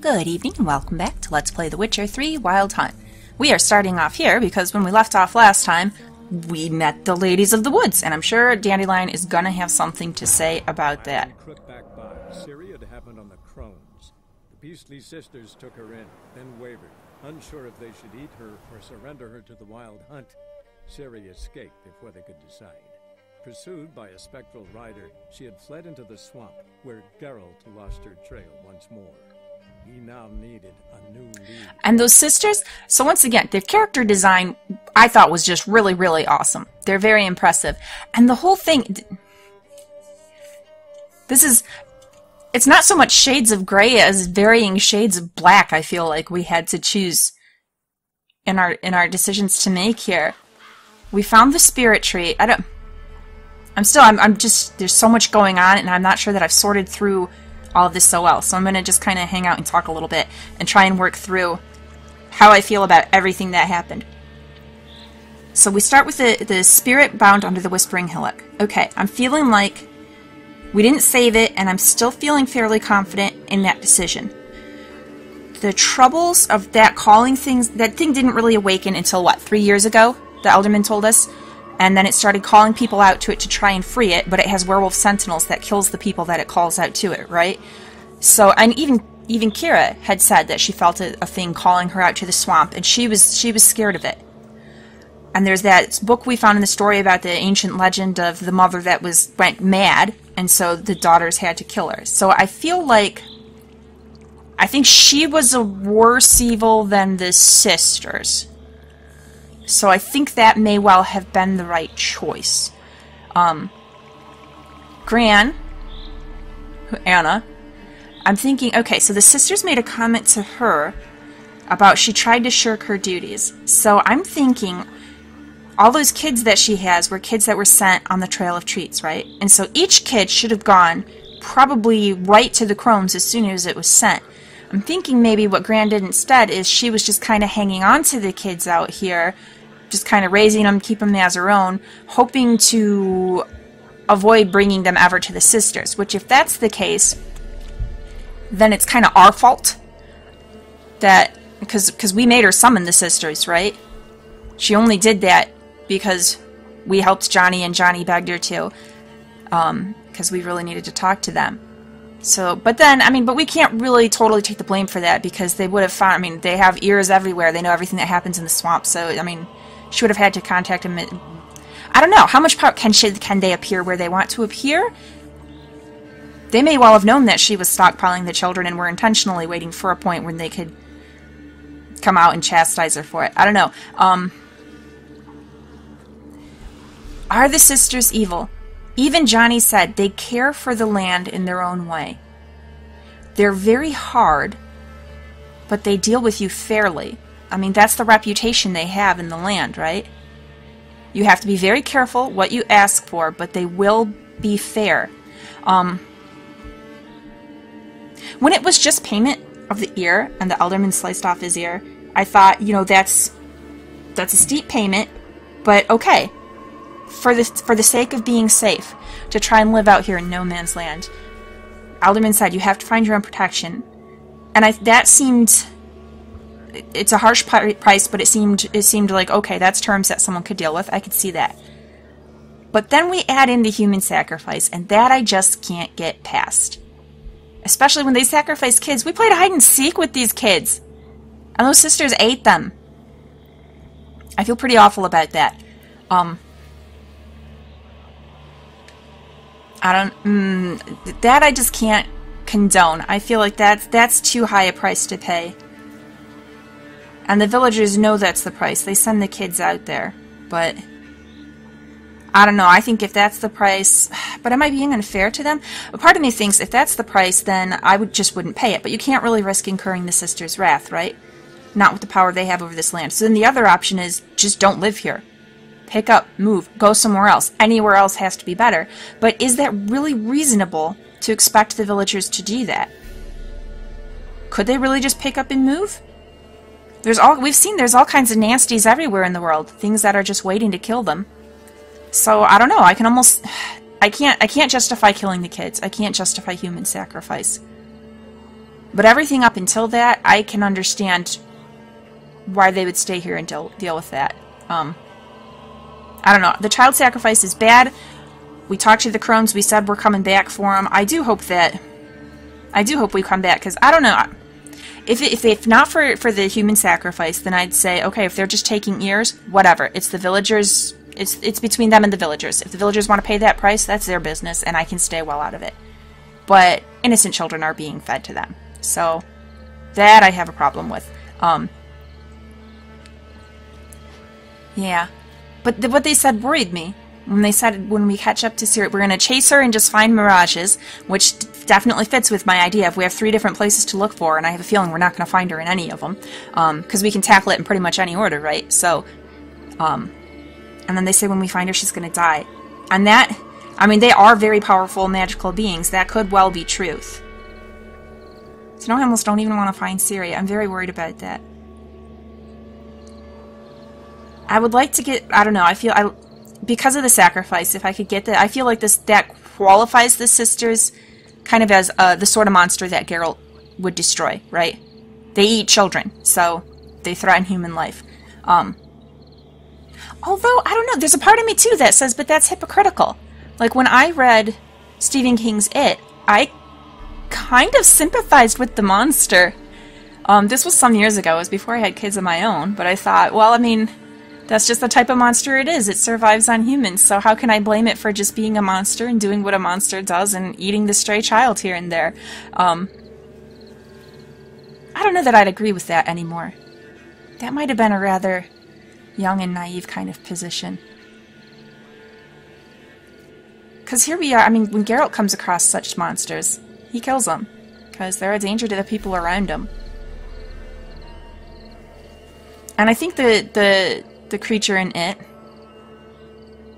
Good evening and welcome back to Let's Play The Witcher 3 Wild Hunt. We are starting off here because when we left off last time, we met the ladies of the woods, and I'm sure Dandelion is gonna have something to say about that. Crookback Bog, Ciri had happened on the Crones. The beastly sisters took her in, then wavered, unsure if they should eat her or surrender her to the Wild Hunt. Ciri escaped before they could decide. Pursued by a spectral rider, she had fled into the swamp, where Geralt lost her trail once more. He now needed a new lead. And those sisters, so once again, their character design I thought was just really, really awesome. They're very impressive. And the whole thing, it's not so much shades of gray as varying shades of black, I feel like we had to choose in our decisions to make here. We found the spirit tree. I'm just, there's so much going on, and I'm not sure that I've sorted through all of this so well. So I'm going to just kind of hang out and talk a little bit and try and work through how I feel about everything that happened. So we start with the spirit bound under the Whispering Hillock. Okay, I'm feeling like we didn't save it, and I'm still feeling fairly confident in that decision. The troubles of that calling things, that thing didn't really awaken until, what, 3 years ago? The Alderman told us. And then it started calling people out to it to try and free it, but it has werewolf sentinels that kills the people that it calls out to it, right? So, and even Kira had said that she felt a thing calling her out to the swamp, and she was scared of it. And there's that book we found in the story about the ancient legend of the mother that went mad, and so the daughters had to kill her. So I feel like, I think she was a worse evil than the sisters. So I think that may well have been the right choice. Gran, Anna, I'm thinking, okay, so the sisters made a comment to her about she tried to shirk her duties. So I'm thinking all those kids that she has were kids that were sent on the Trail of Treats, right? And so each kid should have gone probably right to the Crones as soon as it was sent. I'm thinking maybe what Gran did instead is she was just kind of hanging on to the kids out here, just kind of raising them, keep them as her own, hoping to avoid bringing them ever to the sisters, which if that's the case, then it's kind of our fault that, because we made her summon the sisters, right? She only did that because we helped Johnny and Johnny begged her to, because we really needed to talk to them. So, but then, I mean, but we can't really totally take the blame for that because they would have found, I mean, they have ears everywhere. They know everything that happens in the swamp. So, I mean, she would have had to contact him. I don't know. How much power can they appear where they want to appear? They may well have known that she was stockpiling the children and were intentionally waiting for a point when they could come out and chastise her for it. I don't know. Are the sisters evil? Even Johnny said they care for the land in their own way. They're very hard, but they deal with you fairly. I mean, that's the reputation they have in the land, right? You have to be very careful what you ask for, but they will be fair. When it was just payment of the ear, and the alderman sliced off his ear, I thought, you know, that's a steep payment, but okay. For the sake of being safe, to try and live out here in no man's land. Alderman said, you have to find your own protection. And that seemed, it's a harsh price, but it seemed like, okay, that's terms that someone could deal with. I could see that. But then we add in the human sacrifice, and that I just can't get past. Especially when they sacrifice kids. We played hide and seek with these kids, and those sisters ate them. I feel pretty awful about that. That I just can't condone. I feel like that's too high a price to pay. And the villagers know that's the price. They send the kids out there. But I don't know. I think if that's the price, but am I being unfair to them? A part of me thinks if that's the price, then I wouldn't pay it. But you can't really risk incurring the sisters' wrath, right? Not with the power they have over this land. So then the other option is just don't live here. Pick up, move, go somewhere else. Anywhere else has to be better. But is that really reasonable to expect the villagers to do that? Could they really just pick up and move? We've seen there's all kinds of nasties everywhere in the world. Things that are just waiting to kill them. So, I don't know. I can't justify killing the kids. I can't justify human sacrifice. But everything up until that, I can understand why they would stay here and deal with that. I don't know. The child sacrifice is bad. We talked to the Crones. We said we're coming back for them. I do hope we come back, because I don't know. If not for the human sacrifice, then I'd say, okay, if they're just taking ears, whatever. It's the villagers. It's between them and the villagers. If the villagers want to pay that price, that's their business, and I can stay well out of it. But innocent children are being fed to them. So that I have a problem with. Yeah. But what they said worried me. When they said when we catch up to Ciri, we're going to chase her and just find mirages, which definitely fits with my idea. If we have 3 different places to look for, and I have a feeling we're not going to find her in any of them, because we can tackle it in pretty much any order, right? So, and then they say when we find her, she's going to die. And that, I mean, they are very powerful magical beings. That could well be truth. So now I almost don't even want to find Ciri. I'm very worried about that. I would like to get, I don't know, because of the sacrifice, if I could get that, I feel like that qualifies the sisters kind of as the sort of monster that Geralt would destroy, right? They eat children, so they threaten human life. Although, I don't know, there's a part of me too that says, but that's hypocritical. Like, when I read Stephen King's It, I kind of sympathized with the monster. This was some years ago, it was before I had kids of my own, but I thought, well, I mean, that's just the type of monster it is. It survives on humans, so how can I blame it for just being a monster and doing what a monster does and eating the stray child here and there? I don't know that I'd agree with that anymore. That might have been a rather young and naive kind of position. Because here we are, I mean, when Geralt comes across such monsters, he kills them, because they're a danger to the people around him. And I think the creature in it,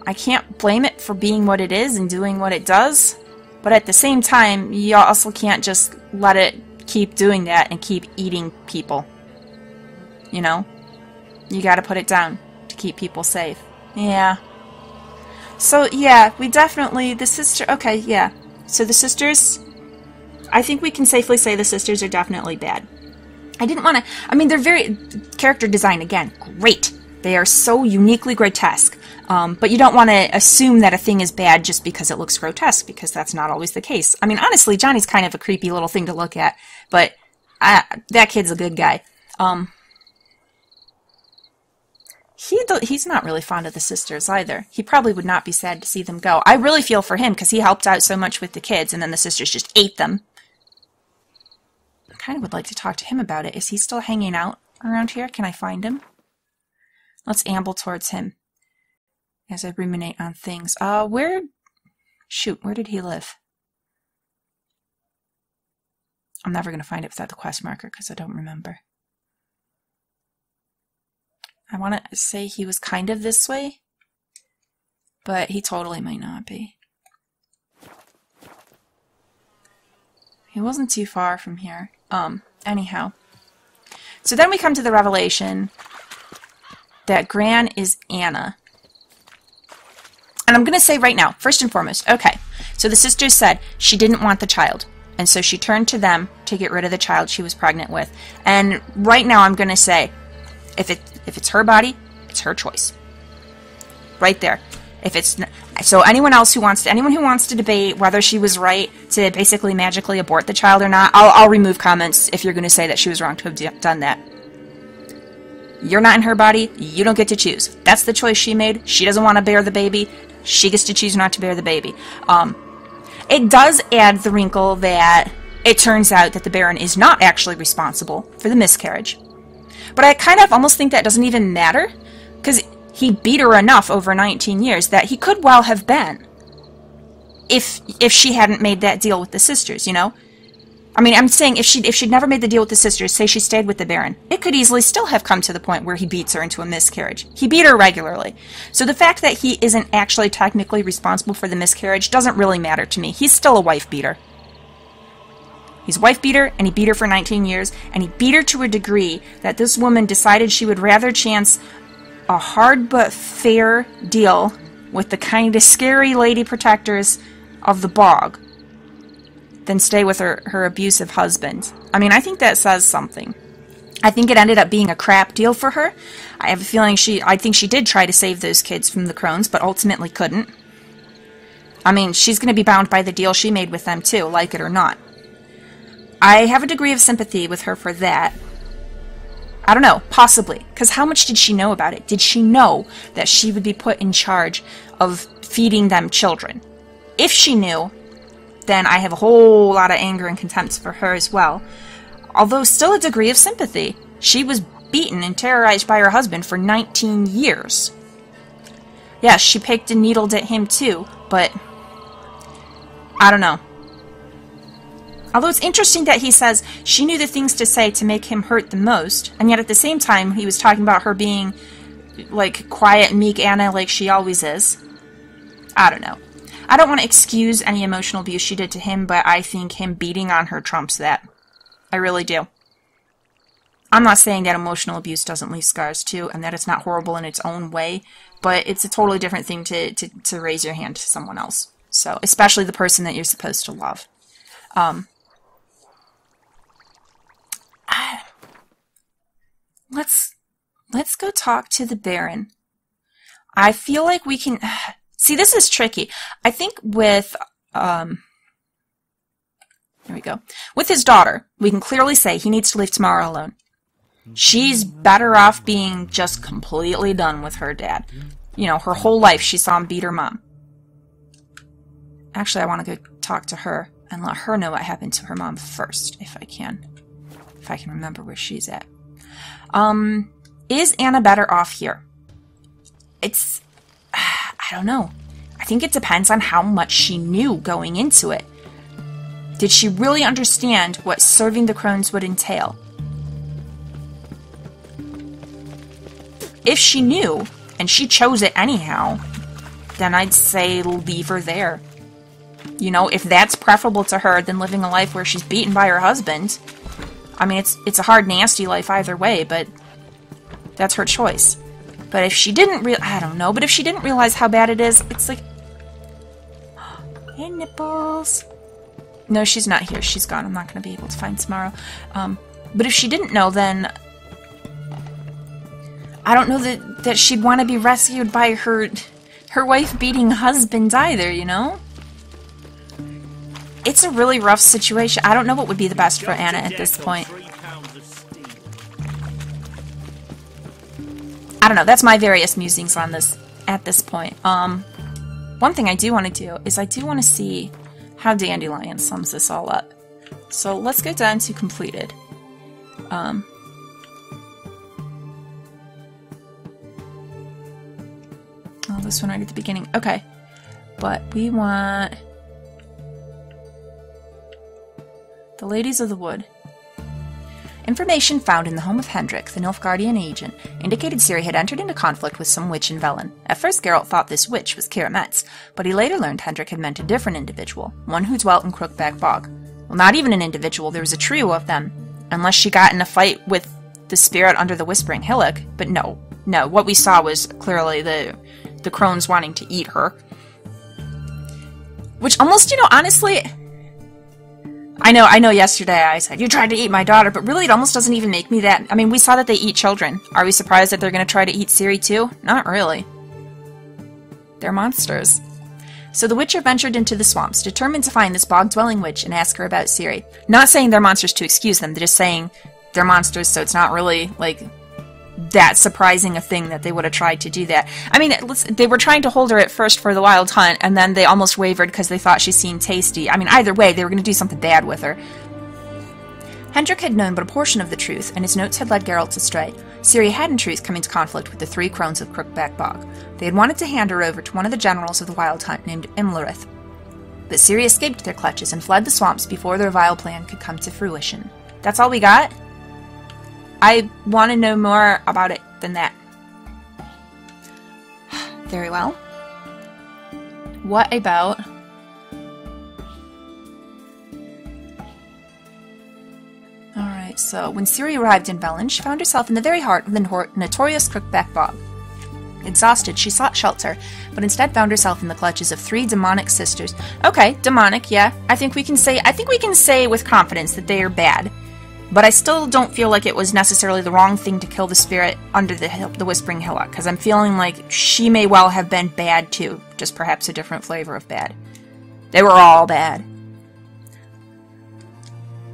I can't blame it for being what it is and doing what it does, but at the same time, you also can't just let it keep doing that and keep eating people. You know? You gotta put it down to keep people safe. Yeah. So, yeah, we definitely, okay, yeah. So the sisters, I think we can safely say the sisters are definitely bad. I didn't want to, I mean, they're very, character design, again, great. They are so uniquely grotesque, but you don't want to assume that a thing is bad just because it looks grotesque, because that's not always the case. I mean, honestly, Johnny's kind of a creepy little thing to look at, but that kid's a good guy. He's not really fond of the sisters either. He probably would not be sad to see them go. I really feel for him, because he helped out so much with the kids, and then the sisters just ate them. I kind of would like to talk to him about it. Is he still hanging out around here? Can I find him? Let's amble towards him as I ruminate on things. Where did he live? I'm never going to find it without the quest marker, because I don't remember. I want to say he was kind of this way, but he totally might not be. He wasn't too far from here. Anyhow. So then we come to the revelation that Gran is Anna. And I'm going to say right now, first and foremost, okay, so the sisters said she didn't want the child, and so she turned to them to get rid of the child she was pregnant with. And right now I'm going to say, if it's her body, it's her choice. Right there. If it's so, anyone who wants to debate whether she was right to basically magically abort the child or not, I'll remove comments if you're going to say that she was wrong to have done that. You're not in her body. You don't get to choose. That's the choice she made. She doesn't want to bear the baby. She gets to choose not to bear the baby. It does add the wrinkle that it turns out that the Baron is not actually responsible for the miscarriage. But I kind of almost think that doesn't even matter, because he beat her enough over 19 years that he could well have been, if she hadn't made that deal with the sisters, you know? I mean, I'm saying if she'd never made the deal with the sisters, say she stayed with the Baron, it could easily still have come to the point where he beats her into a miscarriage. He beat her regularly. So the fact that he isn't actually technically responsible for the miscarriage doesn't really matter to me. He's still a wife beater. He's a wife beater, and he beat her for 19 years, and he beat her to a degree that this woman decided she would rather chance a hard but fair deal with the kind of scary lady protectors of the bog than stay with her abusive husband. I mean, I think that says something. I think it ended up being a crap deal for her. I have a feeling I think she did try to save those kids from the Crones, but ultimately couldn't. I mean, she's going to be bound by the deal she made with them too, like it or not. I have a degree of sympathy with her for that. I don't know, possibly. Because how much did she know about it? Did she know that she would be put in charge of feeding them children? If she knew, then I have a whole lot of anger and contempt for her as well. Although still a degree of sympathy. She was beaten and terrorized by her husband for 19 years. Yes, she picked and needled at him too, but I don't know. Although it's interesting that he says she knew the things to say to make him hurt the most, and yet at the same time he was talking about her being like quiet, meek Anna like she always is. I don't know. I don't want to excuse any emotional abuse she did to him, but I think him beating on her trumps that. I really do. I'm not saying that emotional abuse doesn't leave scars too, and that it's not horrible in its own way, but it's a totally different thing to raise your hand to someone else. So, especially the person that you're supposed to love. Let's go talk to the Baron. I feel like we can... See, this is tricky. I think with... There we go. With his daughter, we can clearly say he needs to leave tomorrow alone. She's better off being just completely done with her dad. You know, her whole life she saw him beat her mom. Actually, I want to go talk to her and let her know what happened to her mom first, if I can. If I can remember where she's at. Is Anna better off here? It's... I don't know. I think it depends on how much she knew going into it. Did she really understand what serving the Crones would entail? If she knew, and she chose it anyhow, then I'd say leave her there. You know, if that's preferable to her than living a life where she's beaten by her husband. I mean, it's a hard, nasty life either way, but that's her choice. But if she didn't I don't know, but if she didn't realize how bad it is, it's like... Hey, nipples... No, she's not here. She's gone. I'm not going to be able to find tomorrow. But if she didn't know, then... I don't know that she'd want to be rescued by her wife-beating husband either, you know? It's a really rough situation. I don't know what would be the best for Anna at this point. I don't know. That's my various musings on this at this point. One thing I do want to do is I do want to see how Dandelion sums this all up. So let's go down to completed. Oh, this one right at the beginning. Okay. But we want... The Ladies of the Wood. Information found in the home of Hendrik, the Nilfgaardian agent, indicated Ciri had entered into conflict with some witch in Velen. At first, Geralt thought this witch was Ciri Metz, but he later learned Hendrik had meant a different individual, one who dwelt in Crookback Bog. Well, not even an individual, there was a trio of them. Unless she got in a fight with the spirit under the Whispering Hillock, but no, what we saw was clearly the Crones wanting to eat her. Which almost, you know, honestly... I know yesterday I said, you tried to eat my daughter, but really it almost doesn't even make me that... I mean, we saw that they eat children. Are we surprised that they're going to try to eat Ciri too? Not really. They're monsters. So the Witcher ventured into the swamps, determined to find this bog-dwelling witch and ask her about Ciri. Not saying they're monsters to excuse them, they're just saying they're monsters, so it's not really, like, that surprising a thing that they would have tried to do that. I mean, they were trying to hold her at first for the wild hunt, and then they almost wavered because they thought she seemed tasty. I mean, either way, they were going to do something bad with her. Hendrik had known but a portion of the truth, and his notes had led Geralt astray. Ciri had in truth come into conflict with the three crones of Crookback Bog. They had wanted to hand her over to one of the generals of the wild hunt named Imlerith. But Ciri escaped their clutches and fled the swamps before their vile plan could come to fruition. That's all we got? I want to know more about it than that. Very well. What about... Alright, so when Ciri arrived in Velen, she found herself in the very heart of the notorious Crookback Bog. Exhausted, she sought shelter, but instead found herself in the clutches of 3 demonic sisters. Okay, demonic, yeah. I think we can say with confidence that they are bad. But I still don't feel like it was necessarily the wrong thing to kill the spirit under the Whispering Hillock, because I'm feeling like she may well have been bad too, just perhaps a different flavor of bad. They were all bad.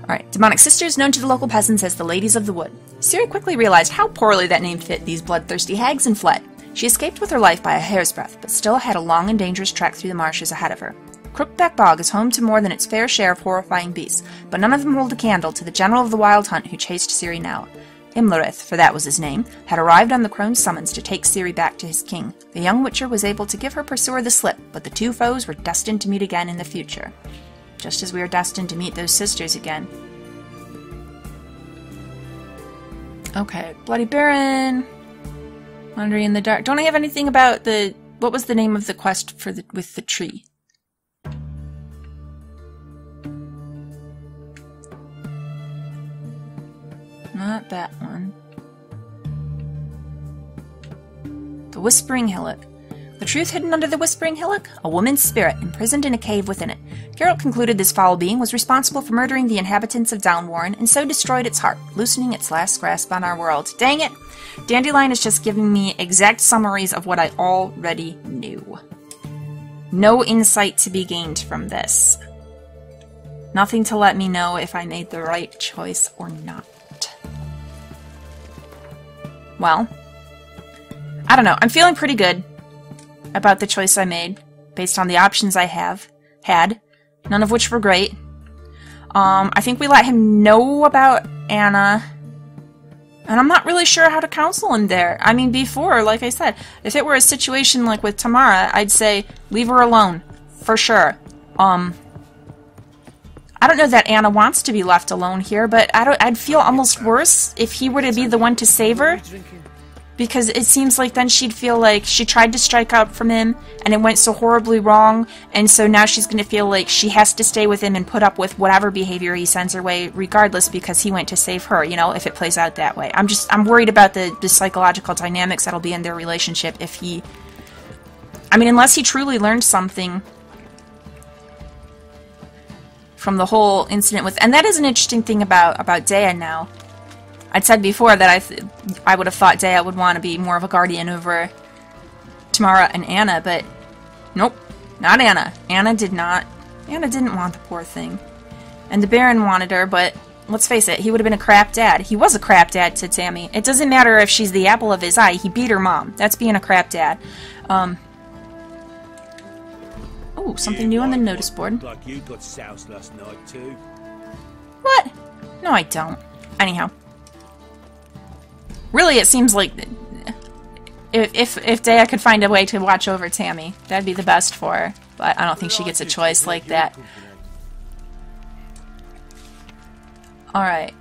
Alright, demonic sisters known to the local peasants as the Ladies of the Wood. Ciri quickly realized how poorly that name fit these bloodthirsty hags and fled. She escaped with her life by a hair's breadth, but still had a long and dangerous trek through the marshes ahead of her. Crookback Bog is home to more than its fair share of horrifying beasts, but none of them hold a candle to the general of the Wild Hunt who chased Ciri now. Imlerith, for that was his name, had arrived on the Crones' summons to take Ciri back to his king. The young witcher was able to give her pursuer the slip, but the 2 foes were destined to meet again in the future. Just as we are destined to meet those sisters again. Okay, Bloody Baron. Wandering in the dark. Don't I have anything about the... What was the name of the quest for with the tree? Not that one. The Whispering Hillock. The truth hidden under the Whispering Hillock? A woman's spirit, imprisoned in a cave within it. Geralt concluded this foul being was responsible for murdering the inhabitants of Downwarren, and so destroyed its heart, loosening its last grasp on our world. Dang it! Dandelion is just giving me exact summaries of what I already knew. No insight to be gained from this. Nothing to let me know if I made the right choice or not. Well, I don't know. I'm feeling pretty good about the choice I made, based on the options I had, none of which were great. I think we let him know about Anna, and I'm not really sure how to counsel him there. I mean, before, like I said, if it were a situation like with Tamara, I'd say, leave her alone, for sure. I don't know that Anna wants to be left alone here, but I'd feel almost worse if he were to be the one to save her. Because it seems like then she'd feel like she tried to strike out from him, and it went so horribly wrong, and so now she's going to feel like she has to stay with him and put up with whatever behavior he sends her way, regardless, because he went to save her, you know, if it plays out that way. I'm worried about the psychological dynamics that'll be in their relationship if he... I mean, unless he truly learned something from the whole incident with... And that is an interesting thing about Dea now. I'd said before that I would have thought Dea would want to be more of a guardian over Tamara and Anna, but nope, not Anna. Anna didn't want the poor thing. And the Baron wanted her, but let's face it, he would have been a crap dad. He was a crap dad to Tammy. It doesn't matter if she's the apple of his eye, he beat her mom. That's being a crap dad. Oh, something new on the notice board. Like you got soused last night too. What? No, I don't. Anyhow. Really, it seems like if Dea could find a way to watch over Tammy, that'd be the best for her. But I don't think she gets a choice like that. Alright.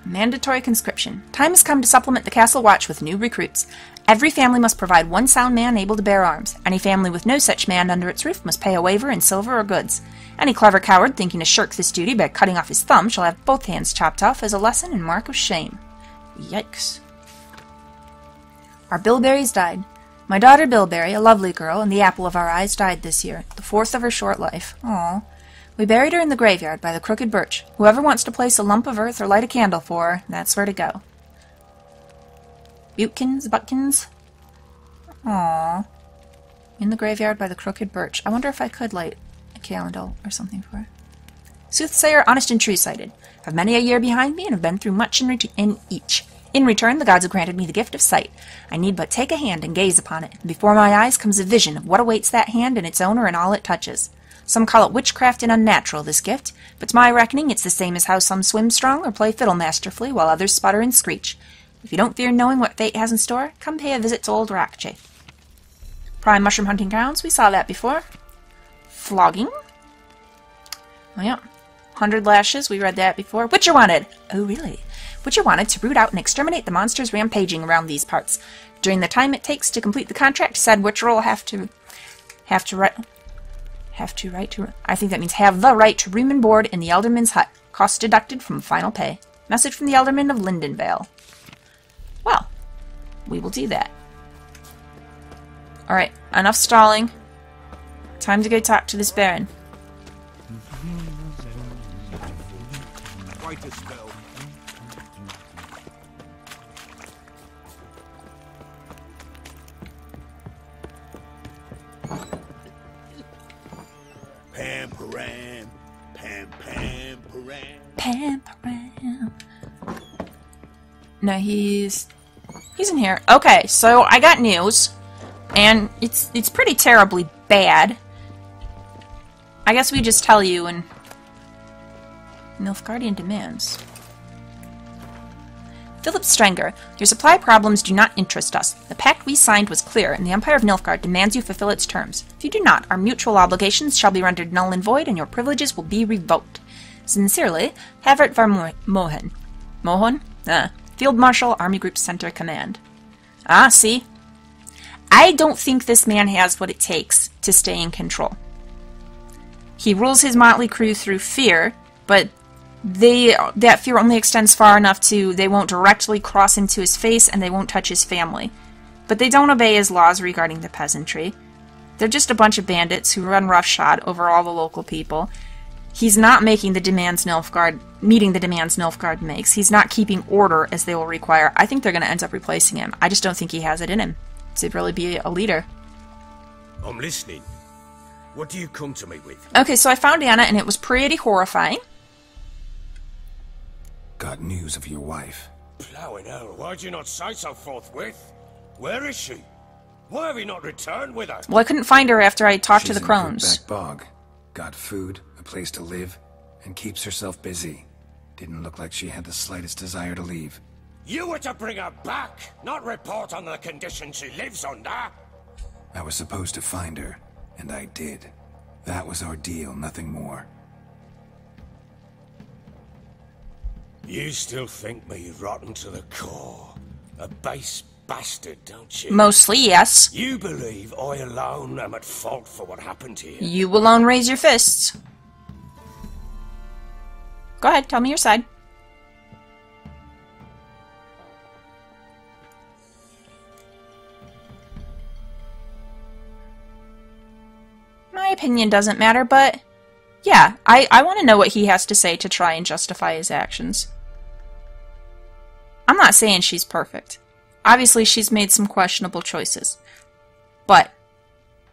Mandatory conscription. Time has come to supplement the castle watch with new recruits. Every family must provide one sound man able to bear arms. Any family with no such man under its roof must pay a waiver in silver or goods. Any clever coward thinking to shirk this duty by cutting off his thumb shall have both hands chopped off as a lesson and mark of shame. Yikes. Our Bilberries died. My daughter Bilberry, a lovely girl and the apple of our eyes, died this year, the 4th of her short life. Aww. We buried her in the graveyard by the crooked birch. Whoever wants to place a lump of earth or light a candle for her, that's where to go. Butkins. Aww. In the graveyard by the crooked birch. I wonder if I could light a candle or something for her. Soothsayer, honest and true-sighted. I've many a year behind me and have been through much in each. In return, the gods have granted me the gift of sight. I need but take a hand and gaze upon it, and before my eyes comes a vision of what awaits that hand and its owner and all it touches. Some call it witchcraft and unnatural, this gift, but to my reckoning it's the same as how some swim strong or play fiddle masterfully while others sputter and screech. If you don't fear knowing what fate has in store, come pay a visit to old Rockchafe. Prime mushroom hunting grounds, we saw that before. Flogging. Oh yeah. 100 lashes, we read that before. Witcher wanted! Oh really? Witcher wanted to root out and exterminate the monsters rampaging around these parts. During the time it takes to complete the contract, said Witcher will have the right to room and board in the Elderman's hut. Cost deducted from final pay. Message from the Elderman of Lindenvale. Well, we will do that. Alright, enough stalling. Time to go talk to this Baron. Wait a spell. Pam-param, pam-pam-param. Pam-param. No, he's in here. Okay, so I got news, and it's pretty terribly bad. I guess we just tell you, and Nilfgaardian demands. Philip Strenger, your supply problems do not interest us. The pact we signed was clear, and the Empire of Nilfgaard demands you fulfill its terms. If you do not, our mutual obligations shall be rendered null and void, and your privileges will be revoked. Sincerely, Havert var Mohen. Mohon? Field Marshal, Army Group Center Command. Ah, see? I don't think this man has what it takes to stay in control. He rules his motley crew through fear, but that fear only extends far enough to they won't directly cross into his face and they won't touch his family. But they don't obey his laws regarding the peasantry. They're just a bunch of bandits who run roughshod over all the local people. He's not making the demands meeting the demands Nilfgaard makes. He's not keeping order as they will require. I think they're going to end up replacing him. I just don't think he has it in him to really be a leader. I'm listening. What do you come to me with? Okay, so I found Anna, and it was pretty horrifying. Got news of your wife. Plowing hell, why'd you not say so forthwith? Where is she? Why have you not returned with her? Well, I couldn't find her after I talked to the She's in Crones. Crookback Bog. Got food, a place to live, and keeps herself busy. Didn't look like she had the slightest desire to leave. You were to bring her back, not report on the conditions she lives under. I was supposed to find her, and I did. That was our deal, nothing more. You still think me rotten to the core. A base bastard, don't you? Mostly, yes. You believe I alone am at fault for what happened here? You alone raise your fists. Go ahead, tell me your side. My opinion doesn't matter, but yeah, I want to know what he has to say to try and justify his actions. I'm not saying she's perfect. Obviously, she's made some questionable choices. But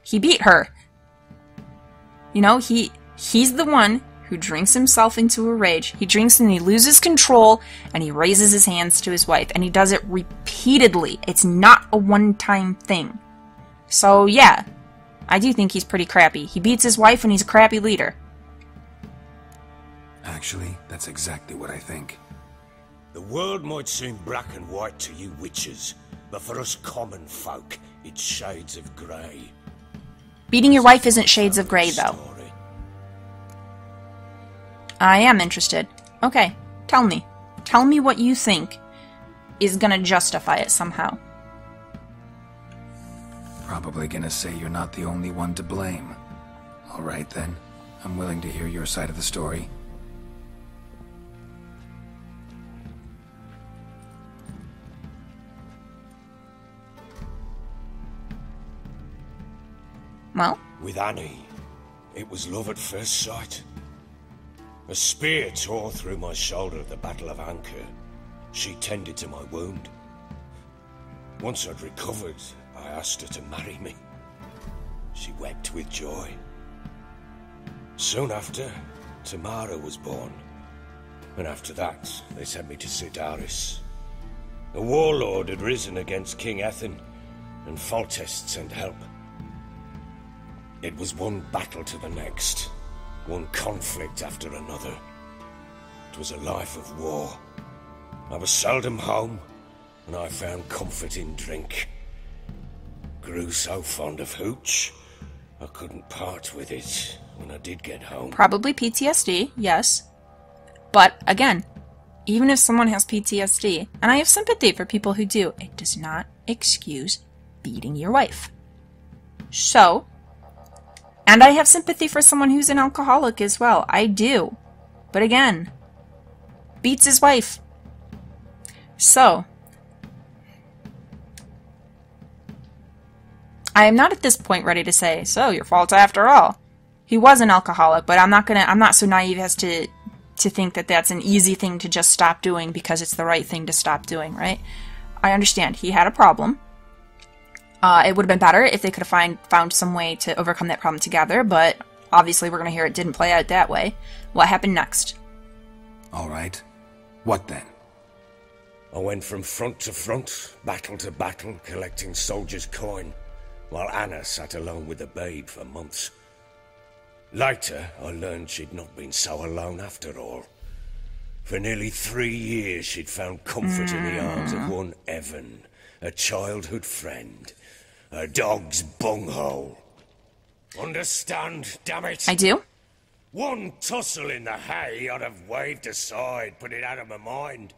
he beat her. You know, he's the one who drinks himself into a rage. He drinks and he loses control, and he raises his hands to his wife, and he does it repeatedly. It's not a one-time thing. So, yeah, I do think he's pretty crappy. He beats his wife, and he's a crappy leader. Actually, that's exactly what I think. The world might seem black and white to you witches, but for us common folk, it's shades of grey. Beating your wife isn't shades of grey, though. Story. I am interested. Okay, tell me. Tell me what you think is gonna justify it somehow. Probably gonna say you're not the only one to blame. Alright then, I'm willing to hear your side of the story. Well? With Annie, it was love at first sight. A spear tore through my shoulder at the Battle of Anchor. She tended to my wound. Once I'd recovered, I asked her to marry me. She wept with joy. Soon after, Tamara was born. And after that, they sent me to Sidaris. The warlord had risen against King Ethan, and Foltest sent help. It was one battle to the next, one conflict after another. It was a life of war. I was seldom home, and I found comfort in drink. Grew so fond of hooch, I couldn't part with it when I did get home. Probably PTSD, yes. But, again, even if someone has PTSD, and I have sympathy for people who do, it does not excuse beating your wife. So, and I have sympathy for someone who's an alcoholic as well. I do. But again, beats his wife. So, I am not at this point ready to say, so your fault after all. He was an alcoholic, but I'm not so naive as to think that that's an easy thing to just stop doing because it's the right thing to stop doing, right? I understand he had a problem. It would have been better if they could have found some way to overcome that problem together, but obviously we're going to hear it didn't play out that way. What happened next? All right. What then? I went from front to front, battle to battle, collecting soldiers' coin, while Anna sat alone with the babe for months. Later, I learned she'd not been so alone after all. For nearly 3 years, she'd found comfort in the arms of one Evan, a childhood friend, a dog's bunghole. Understand, damn it? I do. One tussle in the hay I'd have waved aside, put it out of my mind.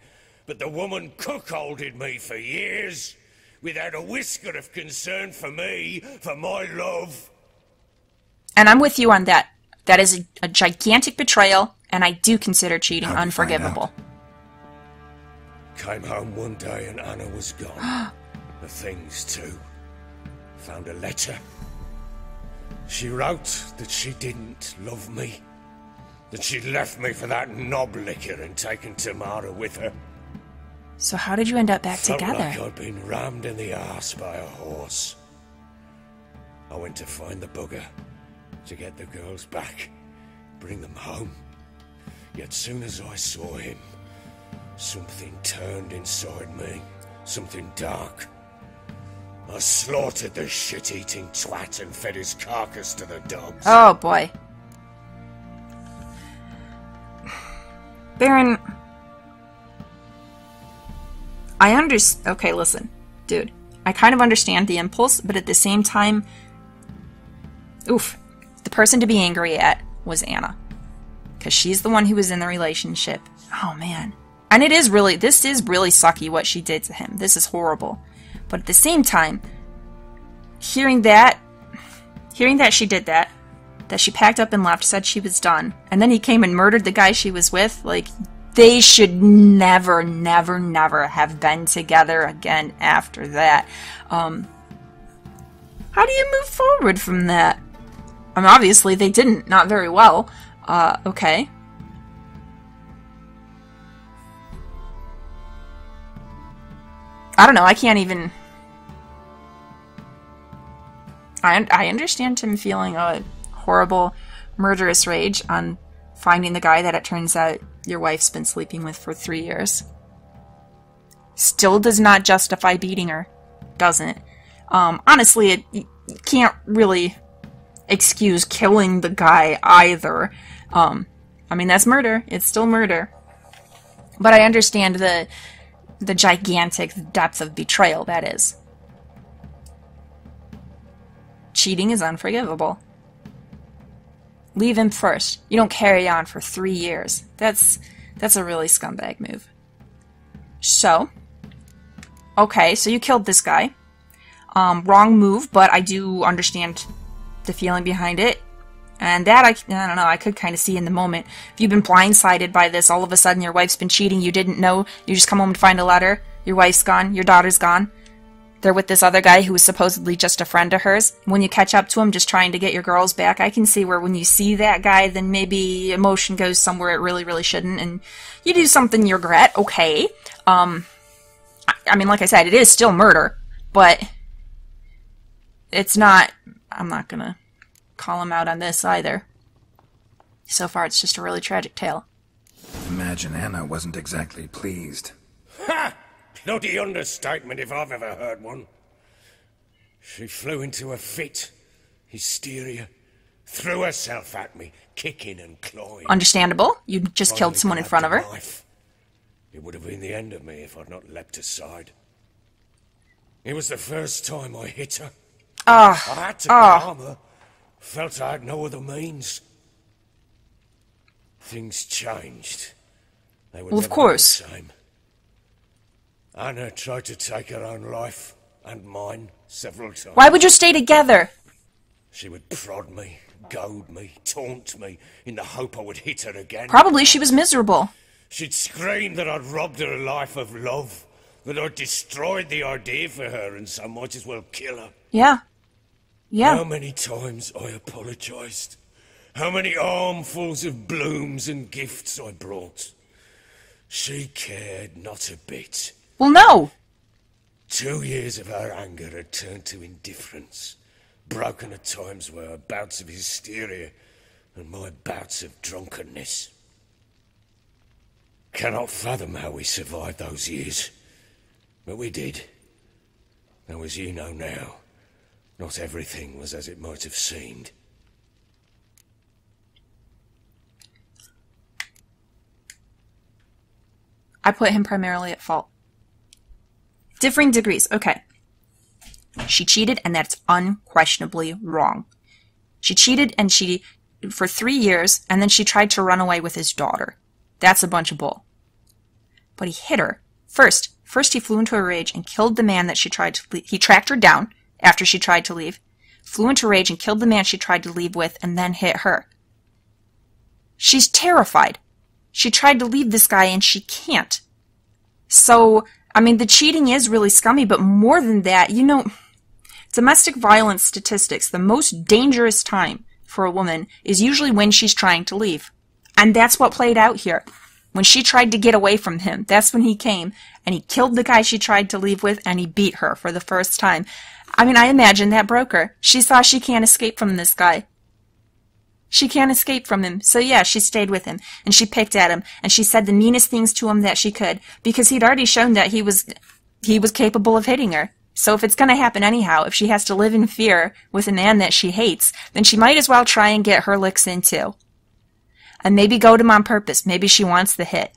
But the woman cuckolded me for years, without a whisker of concern for me, for my love. And I'm with you on that. That is a gigantic betrayal, and I do consider cheating unforgivable. Came home one day and Anna was gone. The things too. Found a letter. She wrote that she didn't love me. That she'd left me for that knob licker and taken Tamara with her. So how did you end up back Felt together? like I'd been rammed in the arse by a horse. I went to find the bugger, to get the girls back, bring them home. Yet soon as I saw him, something turned inside me, something dark. I slaughtered the shit-eating twat and fed his carcass to the dogs. Oh boy. Baron... Okay, listen. Dude. I kind of understand the impulse, but at the same time... Oof. The person to be angry at was Anna. Because she's the one who was in the relationship. Oh, man. And this is really sucky what she did to him. This is horrible. But at the same time, hearing that she did that she packed up and left, said she was done, and then he came and murdered the guy she was with, like... They should never, never, never have been together again after that. How do you move forward from that? I mean, obviously they didn't. Not very well. Okay. I don't know. I can't even... I understand him feeling a horrible, murderous rage on finding the guy that it turns out your wife's been sleeping with for 3 years. Still does not justify beating her. Doesn't. Honestly, you can't really excuse killing the guy either. I mean, that's murder. It's still murder. But I understand the gigantic depth of betrayal that is. Cheating is unforgivable. Leave him first. You don't carry on for 3 years. That's a really scumbag move. So, okay, so you killed this guy. Wrong move, but I do understand the feeling behind it. And that, I don't know, I could kind of see in the moment. If you've been blindsided by this, all of a sudden your wife's been cheating, you didn't know, you just come home to find a letter, your wife's gone, your daughter's gone. They're with this other guy who was supposedly just a friend of hers. When you catch up to him just trying to get your girls back, I can see where when you see that guy, then maybe emotion goes somewhere it really, really shouldn't, and you do something you regret. Okay. I mean, like I said, it is still murder, but it's not... I'm not gonna call him out on this either. So far, it's just a really tragic tale. Imagine Anna wasn't exactly pleased. Ha! Bloody understatement if I've ever heard one. She flew into a fit, hysteria, threw herself at me, kicking and clawing. Understandable. You just killed someone in front of her. It would have been the end of me if I'd not leapt aside. It was the first time I hit her. I had to calm her. Felt I had no other means. Things changed. They were of course. The same. Anna tried to take her own life, and mine, several times. Why would you stay together? She would prod me, goad me, taunt me, in the hope I would hit her again. Probably she was miserable. She'd scream that I'd robbed her life of love, that I'd destroyed the idea for her, and so might as well kill her. Yeah. Yeah. How many times I apologized. How many armfuls of blooms and gifts I brought. She cared not a bit. Well, no. 2 years of her anger had turned to indifference, broken at times by her bouts of hysteria and my bouts of drunkenness. Cannot fathom how we survived those years, but we did. Though as you know now, not everything was as it might have seemed. I put him primarily at fault. Differing degrees, okay. She cheated, and that's unquestionably wrong. She cheated for 3 years, and then she tried to run away with his daughter. That's a bunch of bull. But he hit her. First he flew into a rage and killed the man that she tried to leave. He tracked her down after she tried to leave, flew into rage and killed the man she tried to leave with, and then hit her. She's terrified. She tried to leave this guy, and she can't. So, I mean, the cheating is really scummy, but more than that, you know, domestic violence statistics, the most dangerous time for a woman is usually when she's trying to leave. And that's what played out here. When she tried to get away from him, that's when he came, and he killed the guy she tried to leave with, and he beat her for the first time. I mean, I imagine that broke her. She saw she can't escape from this guy. She can't escape from him. So yeah, she stayed with him, and she picked at him, and she said the meanest things to him that she could, because he'd already shown that he was capable of hitting her. So if it's going to happen anyhow, if she has to live in fear with a man that she hates, then she might as well try and get her licks in too. And maybe goad him on purpose. Maybe she wants the hit.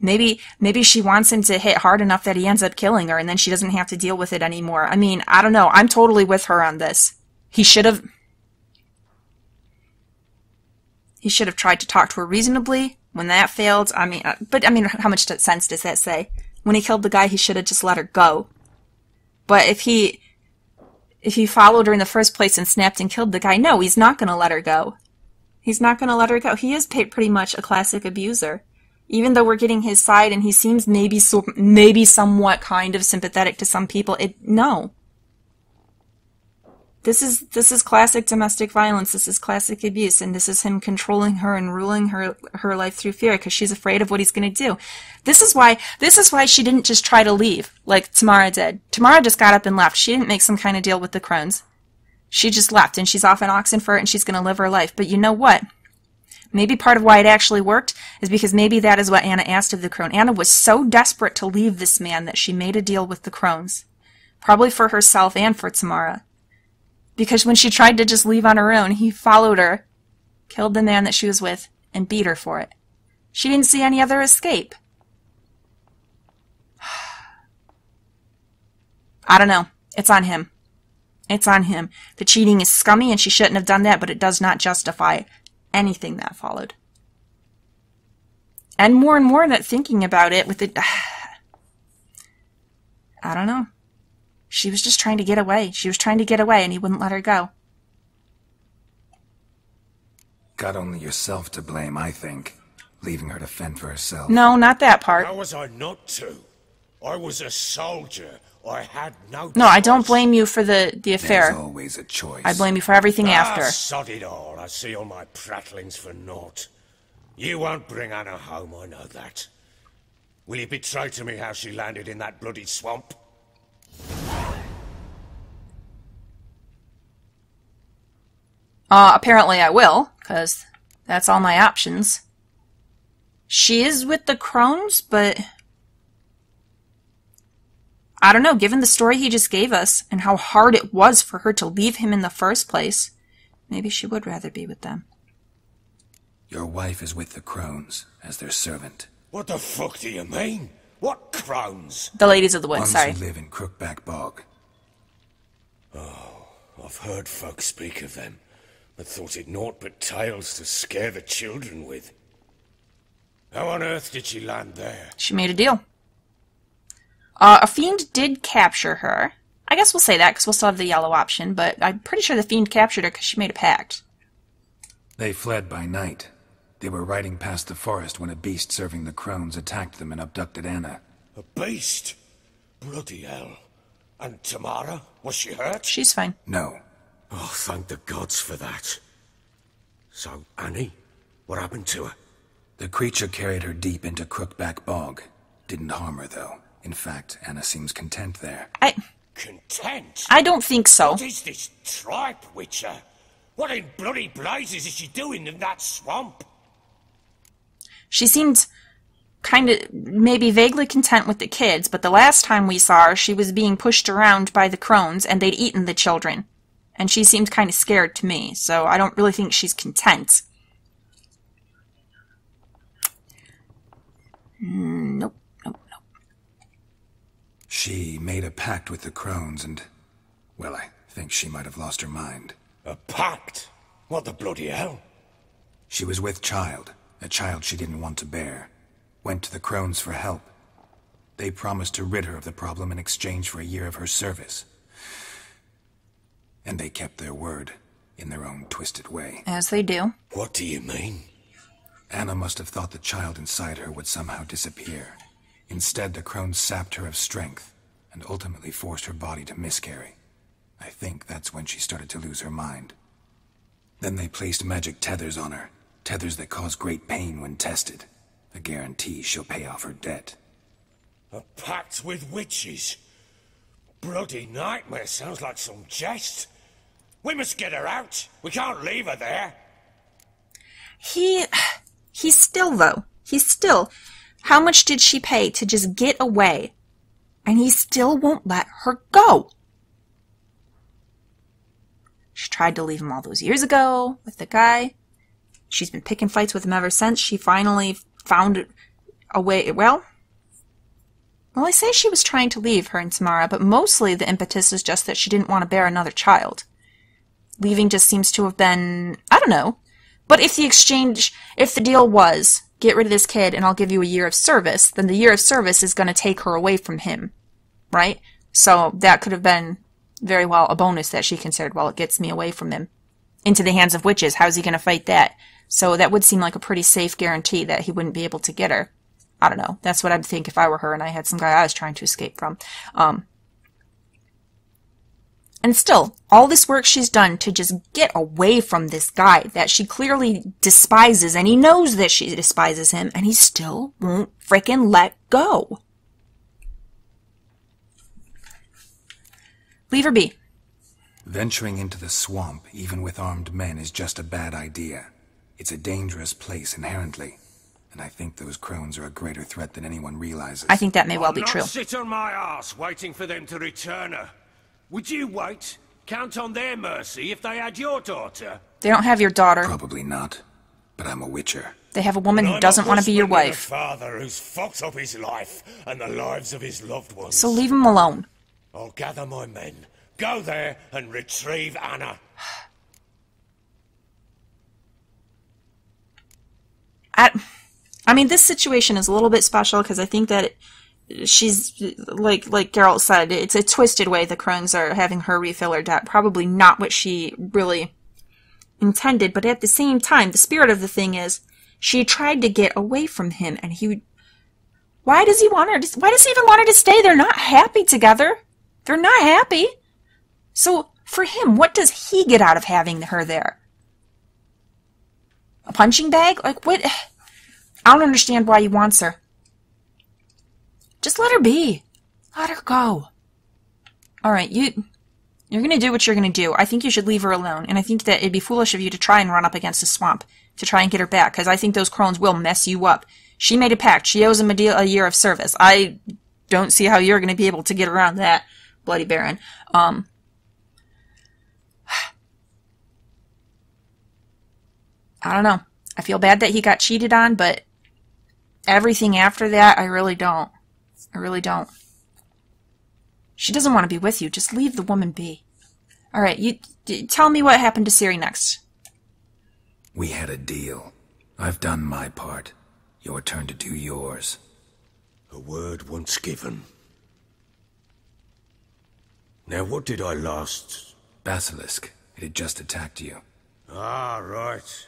Maybe she wants him to hit hard enough that he ends up killing her, and then she doesn't have to deal with it anymore. I mean, I don't know. I'm totally with her on this. He should have tried to talk to her reasonably. When that failed, I mean, how much sense does that say? When he killed the guy, he should have just let her go. But if he followed her in the first place and snapped and killed the guy, no, he's not going to let her go. He's not going to let her go. He is pretty much a classic abuser. Even though we're getting his side and he seems maybe somewhat kind of sympathetic to some people, no. This is classic domestic violence. This is classic abuse, and this is him controlling her and ruling her life through fear because she's afraid of what he's going to do. This is why she didn't just try to leave like Tamara did. Tamara just got up and left. She didn't make some kind of deal with the Crones. She just left, and she's off in Oxenfurt, and she's going to live her life. But you know what? Maybe part of why it actually worked is because maybe that is what Anna asked of the Crone. Anna was so desperate to leave this man that she made a deal with the Crones. Probably for herself and for Tamara. Because when she tried to just leave on her own, he followed her, killed the man that she was with, and beat her for it. She didn't see any other escape. I don't know. It's on him. It's on him. The cheating is scummy, and she shouldn't have done that, but it does not justify anything that followed. And more that thinking about it with the... I don't know. She was just trying to get away. She was trying to get away, and he wouldn't let her go. Got only yourself to blame, I think. Leaving her to fend for herself. No, not that part. How was I not to? I was a soldier. I had no No, I don't blame you for the affair. There's always a choice. I blame you for everything after. Sod it all. I see all my prattlings for naught. You won't bring Anna home, I know that. Will you betray to me how she landed in that bloody swamp? Apparently I will, because that's all my options. She is with the Crones, but... I don't know, given the story he just gave us, and how hard it was for her to leave him in the first place, maybe she would rather be with them. Your wife is with the Crones, as their servant. What the fuck do you mean? What Crones? The Ladies of the Wood, Ones sorry. who live in Crookback Bog. Oh, I've heard folk speak of them, but thought it naught but tales to scare the children with. How on earth did she land there? She made a deal. A fiend did capture her. I guess we'll say that because we'll still have the yellow option, but I'm pretty sure the fiend captured her because she made a pact. They fled by night. They were riding past the forest when a beast serving the Crones attacked them and abducted Anna. A beast? Bloody hell. And Tamara? Was she hurt? She's fine. No. Oh, thank the gods for that. So, Annie, what happened to her? The creature carried her deep into Crookback Bog. Didn't harm her, though. In fact, Anna seems content there. Content? I don't think so. What is this tripe, Witcher? What in bloody blazes is she doing in that swamp? She seemed kind of maybe vaguely content with the kids, but the last time we saw her, she was being pushed around by the crones, and they'd eaten the children. And she seemed kind of scared to me, so I don't really think she's content. Nope. She made a pact with the crones and, well, I think she might have lost her mind. A pact? What the bloody hell? She was with child, a child she didn't want to bear. Went to the crones for help. They promised to rid her of the problem in exchange for a year of her service. And they kept their word, in their own twisted way. As they do. What do you mean? Anna must have thought the child inside her would somehow disappear. Instead, the crones sapped her of strength, and ultimately forced her body to miscarry. I think that's when she started to lose her mind. Then they placed magic tethers on her, tethers that cause great pain when tested. A guarantee she'll pay off her debt. A pact with witches? Bloody nightmare, sounds like some jest. We must get her out. We can't leave her there. He's still, though. How much did she pay to just get away? And he still won't let her go. She tried to leave him all those years ago with the guy. She's been picking fights with him ever since. She finally found a way. Well, I say she was trying to leave, her and Tamara, but mostly the impetus is just that she didn't want to bear another child. Leaving just seems to have been, I don't know. But if the deal was, get rid of this kid and I'll give you a year of service, then the year of service is going to take her away from him, right? So that could have been very well a bonus that she considered, well, it gets me away from him. Into the hands of witches, how's he going to fight that? So that would seem like a pretty safe guarantee that he wouldn't be able to get her. I don't know. That's what I'd think if I were her and I had some guy I was trying to escape from. And still, all this work she's done to just get away from this guy that she clearly despises, and he knows that she despises him, and he still won't frickin' let go. Leave her be. Venturing into the swamp, even with armed men, is just a bad idea. It's a dangerous place inherently, and I think those crones are a greater threat than anyone realizes. I think that may well be I'll true. not sit on my arse waiting for them to return her. Would you wait? Count on their mercy if they had your daughter? They don't have your daughter. Probably not, but I'm a witcher. They have a woman who doesn't want to be your wife. A father who's fucked up his life and the lives of his loved ones. So leave him alone. I'll gather my men, go there and retrieve Anna. I mean, this situation is a little bit special because I think that she's, like Geralt said, it's a twisted way the crones are having her refill her debt. Probably not what she really intended, but at the same time, the spirit of the thing is she tried to get away from him, and why does he even want her to stay? They're not happy together. They're not happy. So, for him, what does he get out of having her there? A punching bag? Like, what? I don't understand why he wants her. Just let her be. Let her go. Alright, you're gonna do what you're gonna do. I think you should leave her alone, and I think that it'd be foolish of you to try and run up against a swamp to try and get her back, because I think those crones will mess you up. She made a pact. She owes him a year of service. I don't see how you're gonna be able to get around that, Bloody Baron. I don't know. I feel bad that he got cheated on, but everything after that, I really don't. I really don't. She doesn't want to be with you. Just leave the woman be. Alright, you tell me what happened to Ciri next. We had a deal. I've done my part. Your turn to do yours. A word once given. Now what did I last... Basilisk. It had just attacked you. Ah, right.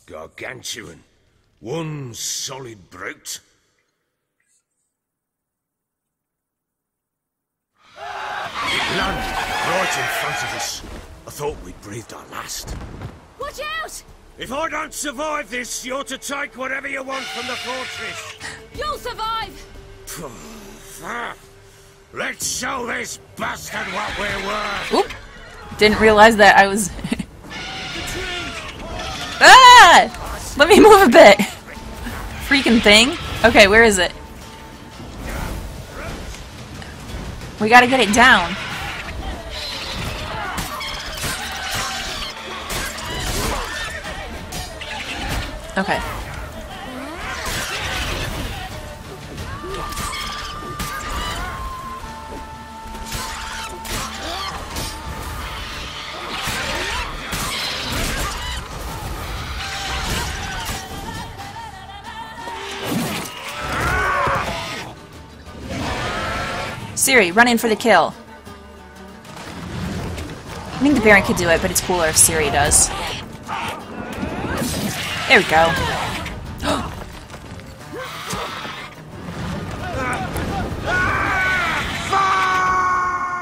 Gargantuan. One solid brute. It landed right in front of us. I thought we'd breathed our last. Watch out! If I don't survive this, you're to take whatever you want from the fortress. You'll survive! Let's show this bastard what we're worth. Oop! Didn't realize that I was... Ah! Let me move a bit. Freaking thing. Okay, where is it? We gotta get it down. Okay. Ciri, run in for the kill. I think the Baron could do it, but it's cooler if Ciri does. There we go.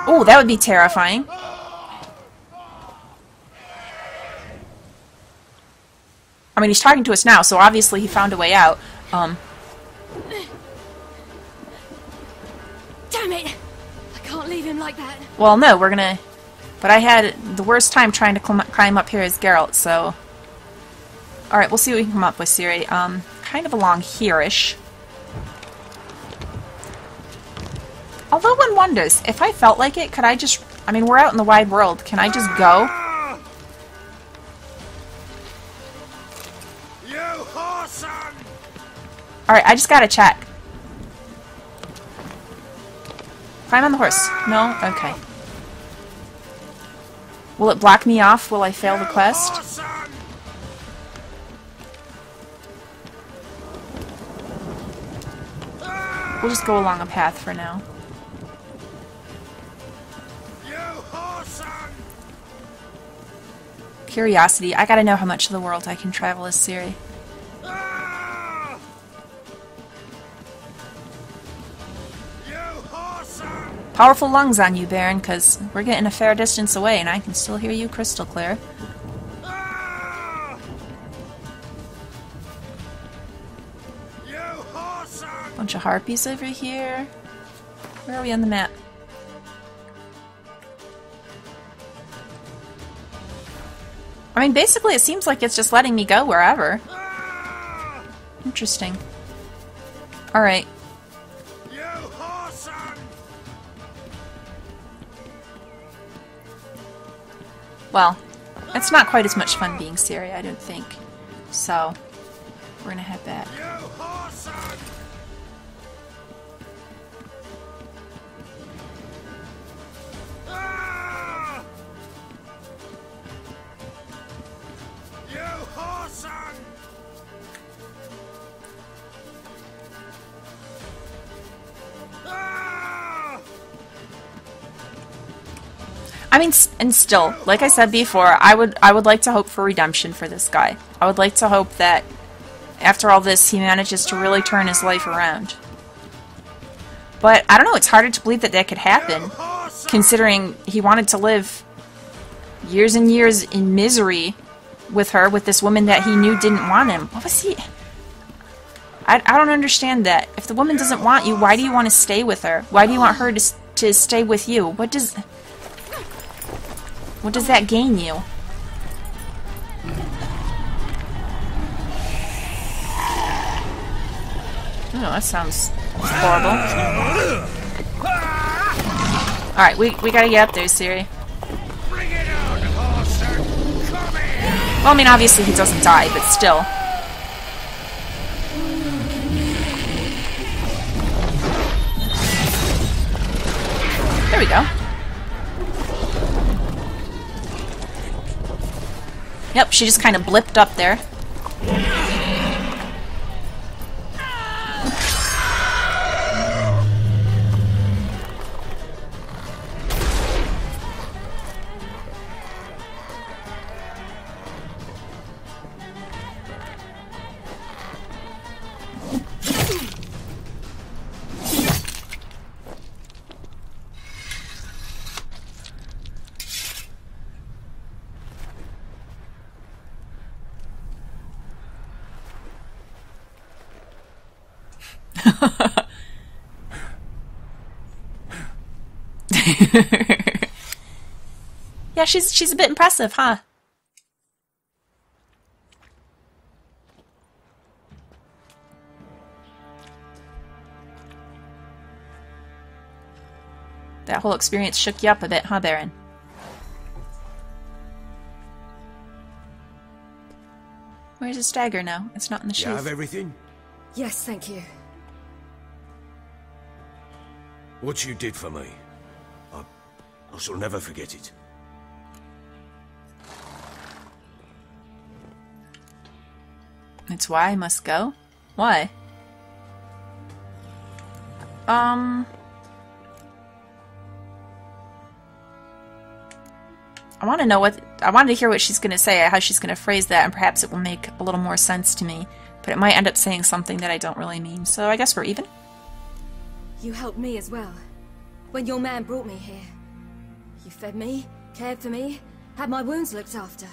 Oh, that would be terrifying. I mean, he's talking to us now, so obviously he found a way out. Damn it! I can't leave him like that. Well, no, we're gonna... But I had the worst time trying to climb up here as Geralt, so... Alright, we'll see what we can come up with, Ciri. Kind of along here-ish. Although one wonders, if I felt like it, could I just... I mean, we're out in the wide world. Can I just go? You whoreson! Alright, I just gotta check. Climb on the horse. No? Okay. Will it block me off? Will I fail the quest? We'll just go along a path for now. Curiosity. I gotta know how much of the world I can travel as Ciri. Powerful lungs on you, Baron, because we're getting a fair distance away and I can still hear you crystal clear. Bunch of harpies over here. Where are we on the map? I mean, basically it seems like it's just letting me go wherever. Interesting. Alright. Well, it's not quite as much fun being Ciri, I don't think. So, we're gonna head back. I mean, and still, like I said before, I would like to hope for redemption for this guy. I would like to hope that after all this, he manages to really turn his life around. But I don't know, it's harder to believe that that could happen, considering he wanted to live years and years in misery with her, with this woman that he knew didn't want him. What was he... I don't understand that. If the woman doesn't want you, why do you want to stay with her? Why do you want her to stay with you? What does that gain you? Oh, that sounds horrible. Alright, we gotta get up there, Ciri. Well, I mean, obviously he doesn't die, but still. There we go. Yep, she just kind of blipped up there. Yeah, she's a bit impressive, huh? That whole experience shook you up a bit, huh, Baron? Where's his dagger now? It's not in the sheath. You have everything? Yes, thank you. What you did for me, I shall never forget it. It's why I must go? Why? I want to know I wanted to hear what she's going to say, how she's going to phrase that, and perhaps it will make a little more sense to me. But it might end up saying something that I don't really mean, so I guess we're even. You helped me as well. When your man brought me here. You fed me, cared for me, had my wounds looked after.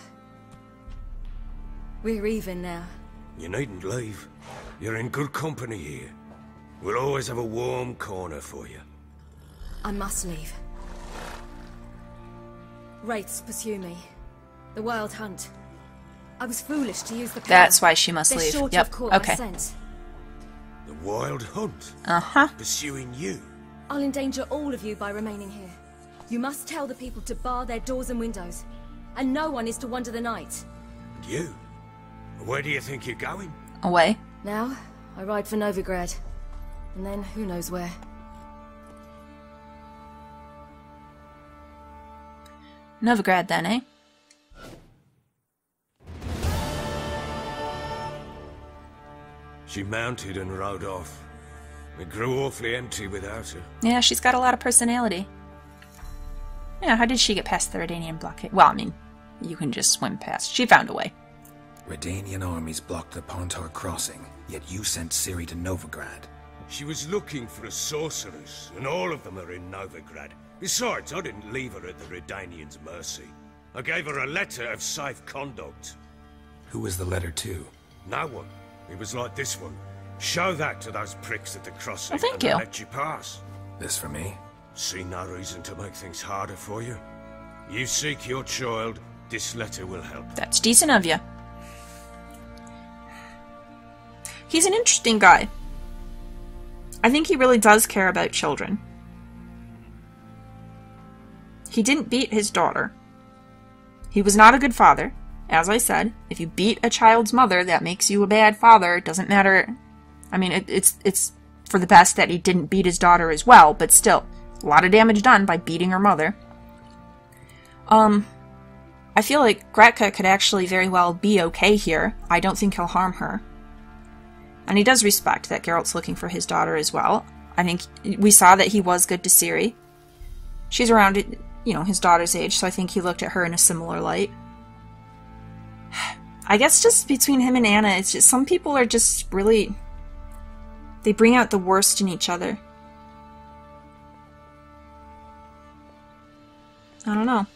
We're even now. You needn't leave. You're in good company here. We'll always have a warm corner for you. I must leave. Wraiths pursue me. The wild hunt. I was foolish to use the power. That's why she must They're leave. sure to Yep. have caught my Okay. scent. The wild hunt? Uh-huh. Pursuing you? I'll endanger all of you by remaining here. You must tell the people to bar their doors and windows. And no one is to wander the night. And you? Where do you think you're going? Away. Now, I ride for Novigrad. And then, who knows where. Novigrad then, eh? She mounted and rode off. It grew awfully empty without her. Yeah, she's got a lot of personality. Yeah, how did she get past the Redanian blockade? Well, I mean, you can just swim past. She found a way. Redanian armies blocked the Pontar crossing, yet you sent Ciri to Novigrad. She was looking for a sorceress, and all of them are in Novigrad. Besides, I didn't leave her at the Redanians' mercy. I gave her a letter of safe conduct. Who was the letter to? No one. It was like this one. Show that to those pricks at the crossing, Oh, thank and they'll you. let you pass. This for me? See no reason to make things harder for you. You seek your child, this letter will help. That's decent of you. He's an interesting guy. I think he really does care about children. He didn't beat his daughter. He was not a good father. As I said, if you beat a child's mother, that makes you a bad father. It doesn't matter. I mean, it's for the best that he didn't beat his daughter as well, but still, a lot of damage done by beating her mother. I feel like Gretka could actually very well be okay here. I don't think he'll harm her. And he does respect that Geralt's looking for his daughter as well. I think we saw that he was good to Ciri. She's around, you know, his daughter's age, so I think he looked at her in a similar light. I guess just between him and Anna, it's just some people are just really... They bring out the worst in each other. I don't know.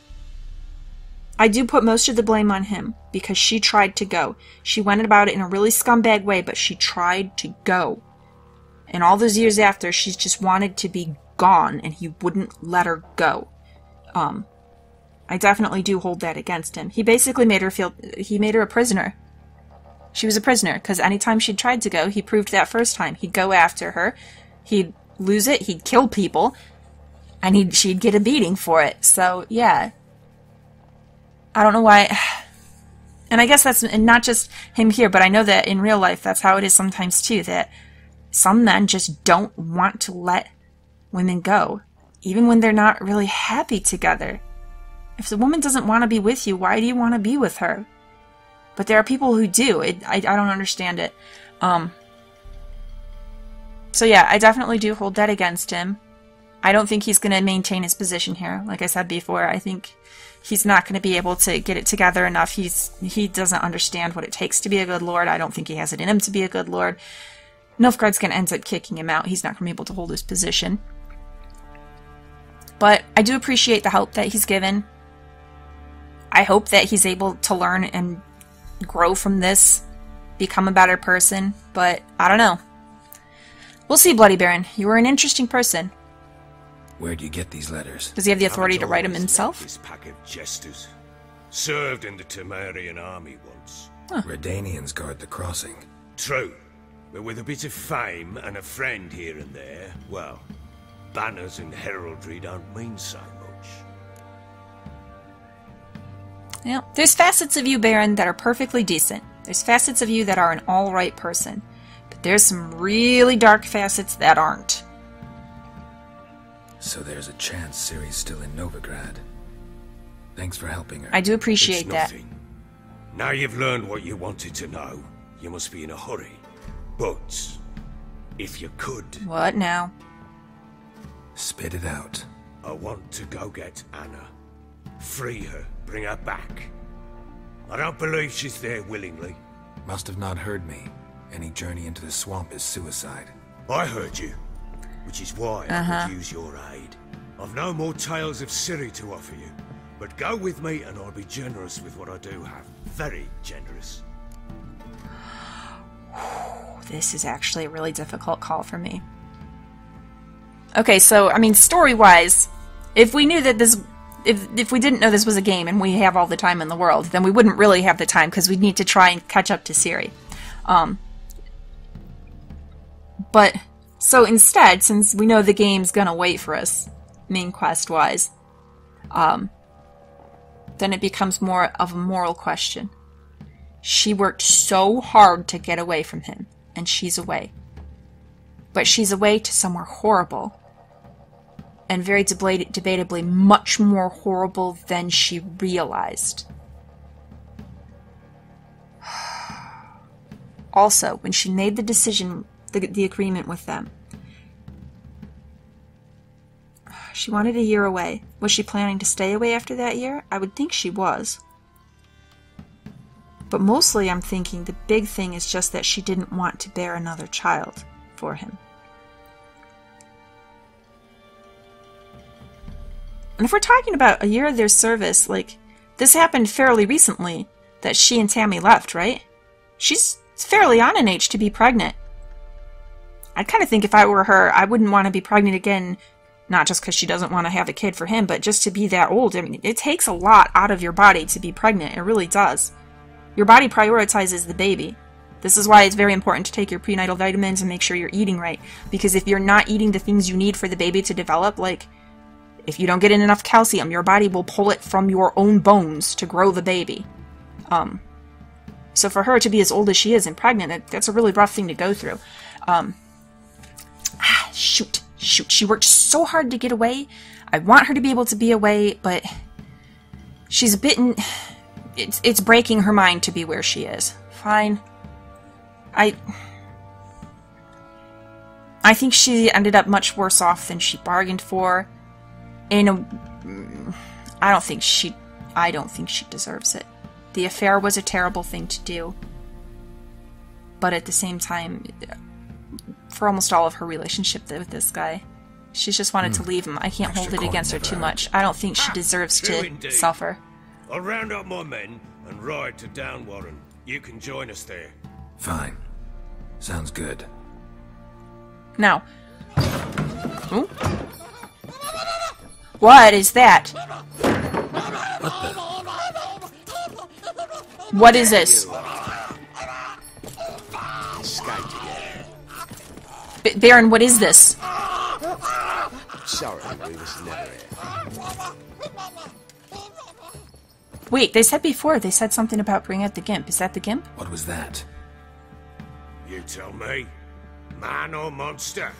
I do put most of the blame on him, because she tried to go. She went about it in a really scumbag way, but she tried to go. And all those years after, she's just wanted to be gone, and he wouldn't let her go. I definitely do hold that against him. He basically made her a prisoner. She was a prisoner, because anytime she tried to go, he proved that first time. He'd go after her, he'd lose it, he'd kill people, and she'd get a beating for it. So, yeah. I don't know why. And I guess that's not just him here, but I know that in real life, that's how it is sometimes too, that some men just don't want to let women go, even when they're not really happy together. If the woman doesn't want to be with you, why do you want to be with her? But there are people who do. I don't understand it. So yeah, I definitely do hold that against him. I don't think he's going to maintain his position here. Like I said before, I think he's not going to be able to get it together enough. He doesn't understand what it takes to be a good lord. I don't think he has it in him to be a good lord. Nilfgaard's going to end up kicking him out. He's not going to be able to hold his position. But I do appreciate the help that he's given. I hope that he's able to learn and grow from this, become a better person, but I don't know. We'll see, Bloody Baron. You were an interesting person. Where'd you get these letters? Does he have the authority to write them himself? This pack of jesters served in the Temerian army once. Redanians guard the crossing. True, but with a bit of fame and a friend here and there, well, banners and heraldry don't mean so much. Yeah, there's facets of you, Baron, that are perfectly decent. There's facets of you that are an alright person. But there's some really dark facets that aren't. So there's a chance Ciri's still in Novigrad. Thanks for helping her. I do appreciate It's that. nothing. Now you've learned what you wanted to know, you must be in a hurry. But, if you could, What now? Spit it out. I want to go get Anna. Free her, bring her back. I don't believe she's there willingly. Must have not heard me. Any journey into the swamp is suicide. I heard you, which is why I could use your aid. I've no more tales of Ciri to offer you, but go with me and I'll be generous with what I do have. Very generous. This is actually a really difficult call for me. Okay, so, I mean, story-wise, if we knew that this... If we didn't know this was a game and we have all the time in the world, then we wouldn't really have the time because we'd need to try and catch up to Ciri. But, so instead, since we know the game's gonna wait for us, main quest-wise, then it becomes more of a moral question. She worked so hard to get away from him, and she's away. But she's away to somewhere horrible. And very debatably much more horrible than she realized. Also, when she made the decision, the agreement with them, she wanted a year away. Was she planning to stay away after that year? I would think she was. But mostly I'm thinking the big thing is just that she didn't want to bear another child for him. And if we're talking about a year of their service, like, this happened fairly recently, that she and Tammy left, right? She's fairly on in age to be pregnant. I kind of think if I were her, I wouldn't want to be pregnant again, not just because she doesn't want to have a kid for him, but just to be that old. I mean, it takes a lot out of your body to be pregnant. It really does. Your body prioritizes the baby. This is why it's very important to take your prenatal vitamins and make sure you're eating right. Because if you're not eating the things you need for the baby to develop, like, if you don't get in enough calcium, your body will pull it from your own bones to grow the baby. So for her to be as old as she is and pregnant, that's a really rough thing to go through. Shoot. She worked so hard to get away. I want her to be able to be away, but she's bitten. It's breaking her mind to be where she is. Fine. I think she ended up much worse off than she bargained for. I don't think she deserves it. The affair was a terrible thing to do. But at the same time, for almost all of her relationship with this guy, she's just wanted to leave him. I can't hold it against her too much. I don't think she deserves to suffer. I'll round up my men and ride to Downwarren. You can join us there. Fine. Sounds good. Now. Ooh. What is that? What is this? Baron, what is this? Sorry, we was never here. Wait, they said before, they said something about bringing out the Gimp. Is that the Gimp? What was that? You tell me. Man or monster?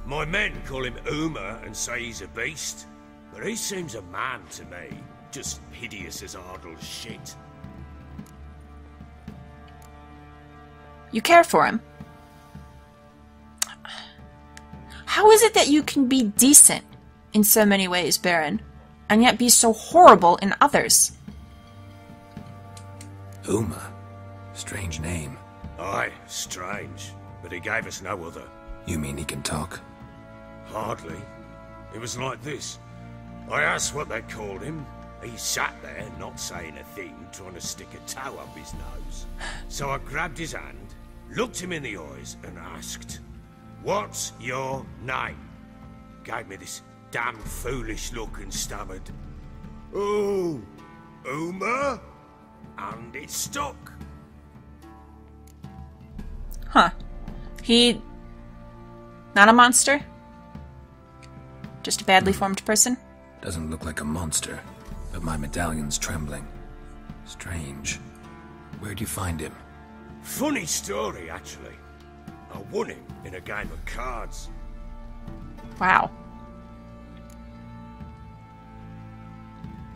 My men call him Uma and say he's a beast. But he seems a man to me. Just hideous as Ardle's shit. You care for him? How is it that you can be decent in so many ways, Baron, and yet be so horrible in others? Uma? Strange name. Aye, strange. But he gave us no other. You mean he can talk? Hardly. It was like this. I asked what they called him. He sat there, not saying a thing, trying to stick a toe up his nose. So I grabbed his hand, looked him in the eyes, and asked, "What's your name?" Gave me this damn foolish look and stammered, "Oh, Uma?" And it stuck. Huh. He... not a monster? Just a badly formed person? Doesn't look like a monster, but my medallion's trembling. Strange. Where'd you find him? Funny story, actually. I won him in a game of cards. Wow.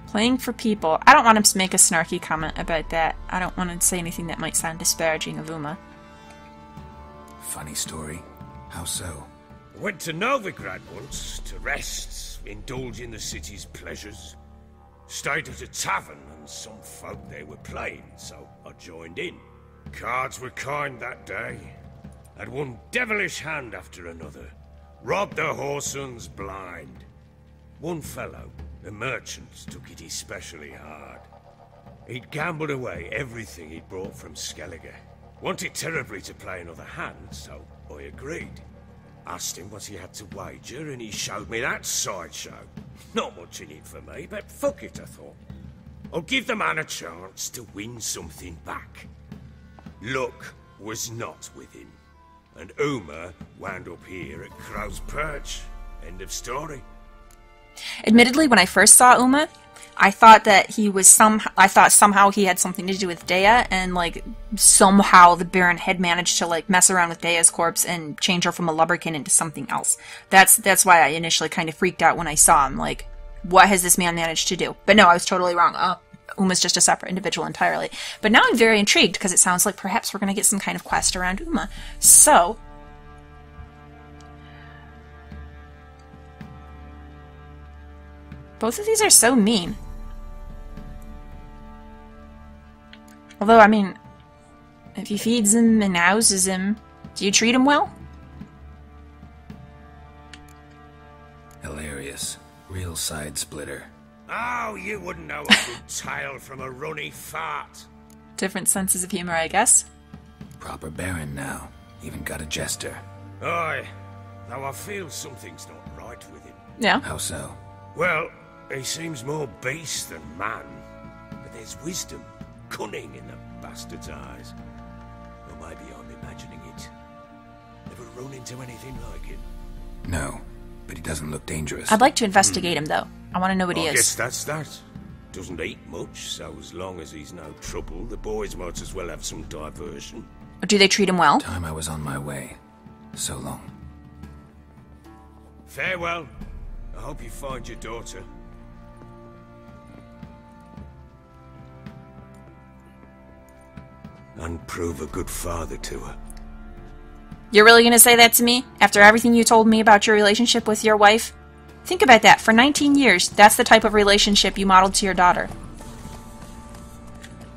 Playing for people. I don't want him to make a snarky comment about that. I don't want to say anything that might sound disparaging of Uma. Funny story. How so? I went to Novigrad once to rest, indulge in the city's pleasures. Stayed at a tavern and some folk there were playing, so I joined in. Cards were kind that day. Had one devilish hand after another. Robbed the whoresons blind. One fellow, a merchant, took it especially hard. He'd gambled away everything he'd brought from Skellige. Wanted terribly to play another hand, so I agreed. Asked him what he had to wager, and he showed me that sideshow. Not much in it for me, but fuck it, I thought. I'll give the man a chance to win something back. Luck was not with him, and Uma wound up here at Crow's Perch. End of story. Admittedly, when I first saw Uma, I thought that he was somehow he had something to do with Dea, and like somehow the Baron had managed to like mess around with Dea's corpse and change her from a lubberkin into something else. That's why I initially kind of freaked out when I saw him. Like, what has this man managed to do? But no, I was totally wrong. Uma's just a separate individual entirely. But now I'm very intrigued because it sounds like perhaps we're going to get some kind of quest around Uma. So, both of these are so mean. Although, I mean, if he feeds him and houses him, do you treat him well? Hilarious. Real side splitter. Oh, you wouldn't know a good tale from a runny fart. Different senses of humor, I guess. Proper Baron now. Even got a jester. Aye, though I feel something's not right with him. Yeah. How so? Well, he seems more beast than man, but there's wisdom, cunning in the bastard's eyes. Or maybe I'm imagining it. Never run into anything like him. No, but he doesn't look dangerous. I'd like to investigate him, though. I want to know what he I is. guess that's that. Doesn't eat much, so as long as he's no trouble, the boys might as well have some diversion. Or do they treat him well? Time I was on my way. So long. Farewell. I hope you find your daughter. And prove a good father to her. You're really going to say that to me? After everything you told me about your relationship with your wife? Think about that. For 19 years, that's the type of relationship you modeled to your daughter.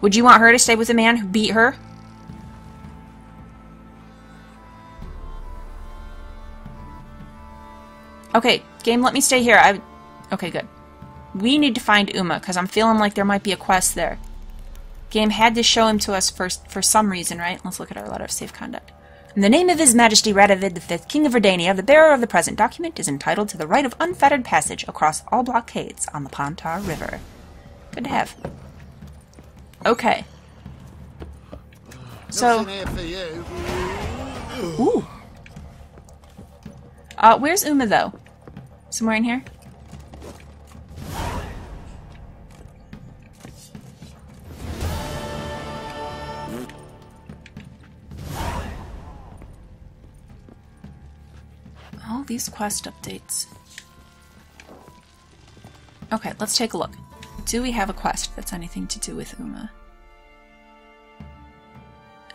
Would you want her to stay with a man who beat her? Okay, game, let me stay here. Okay, good. We need to find Uma, because I'm feeling like there might be a quest there. Game had to show him to us first for some reason, right? Let's look at our letter of safe conduct. In the name of His Majesty Radovid V, King of Redania, the bearer of the present document is entitled to the right of unfettered passage across all blockades on the Pontar River. Good to have. Okay. So... Ooh. Where's Uma, though? Somewhere in here? All these quest updates. Okay, let's take a look. Do we have a quest that's anything to do with Uma?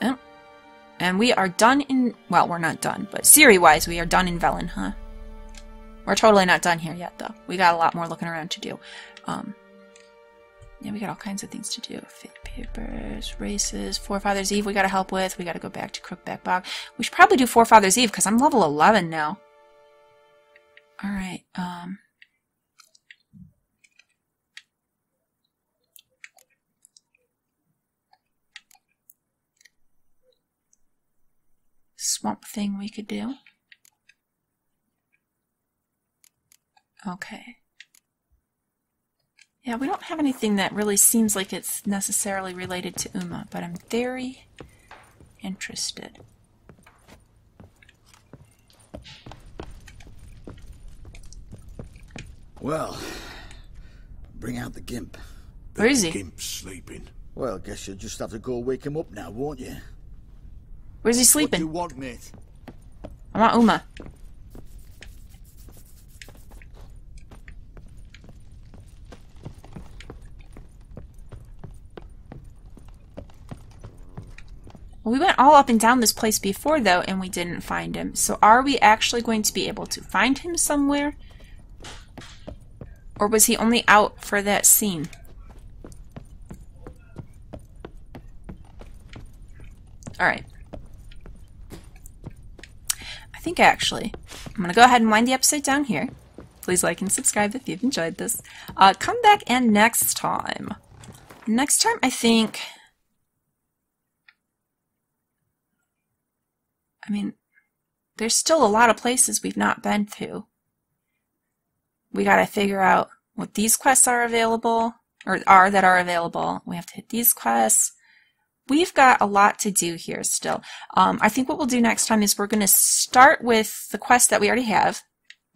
Oh. And we are done in... Well, we're not done, but Ciri-wise, we are done in Velen, huh? We're totally not done here yet, though. We got a lot more looking around to do. Yeah, we got all kinds of things to do. Fate papers, races, Forefathers' Eve we gotta help with. We gotta go back to Crookback Bog. We should probably do Forefathers' Eve, because I'm level 11 now. Alright, Swamp thing we could do. Okay. Yeah, we don't have anything that really seems like it's necessarily related to Uma, but I'm very interested. Well, bring out the gimp. Where is he? Gimp's sleeping. Well, guess you'll just have to go wake him up now, won't you? Where's he What do you sleeping? want, mate? I want Uma. Well, we went all up and down this place before, though, and we didn't find him. So are we actually going to be able to find him somewhere? Or was he only out for that scene? Alright. I think actually, I'm going to go ahead and wind the episode down here. Please like and subscribe if you've enjoyed this. Come back and next time. Next time, I think... I mean, there's still a lot of places we've not been to. We gotta figure out what these quests are available, or that are available. We have to hit these quests. We've got a lot to do here still. I think what we'll do next time is we're gonna start with the quests that we already have,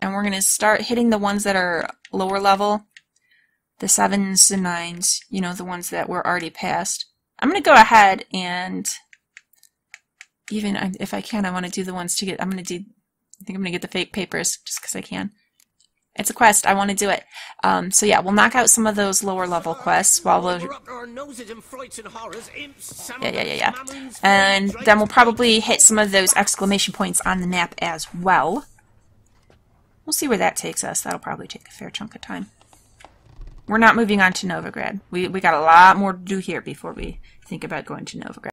and we're gonna start hitting the ones that are lower level, the 7s and 9s, you know, the ones that we're already past. I'm gonna go ahead and even if I can, I want to do the ones to get, I think I'm going to get the fake papers just because I can. It's a quest. I want to do it. So yeah, we'll knock out some of those lower level quests while we're... Yeah. And then we'll probably hit some of those exclamation points on the map as well. We'll see where that takes us. That'll probably take a fair chunk of time. We're not moving on to Novigrad. We got a lot more to do here before we think about going to Novigrad.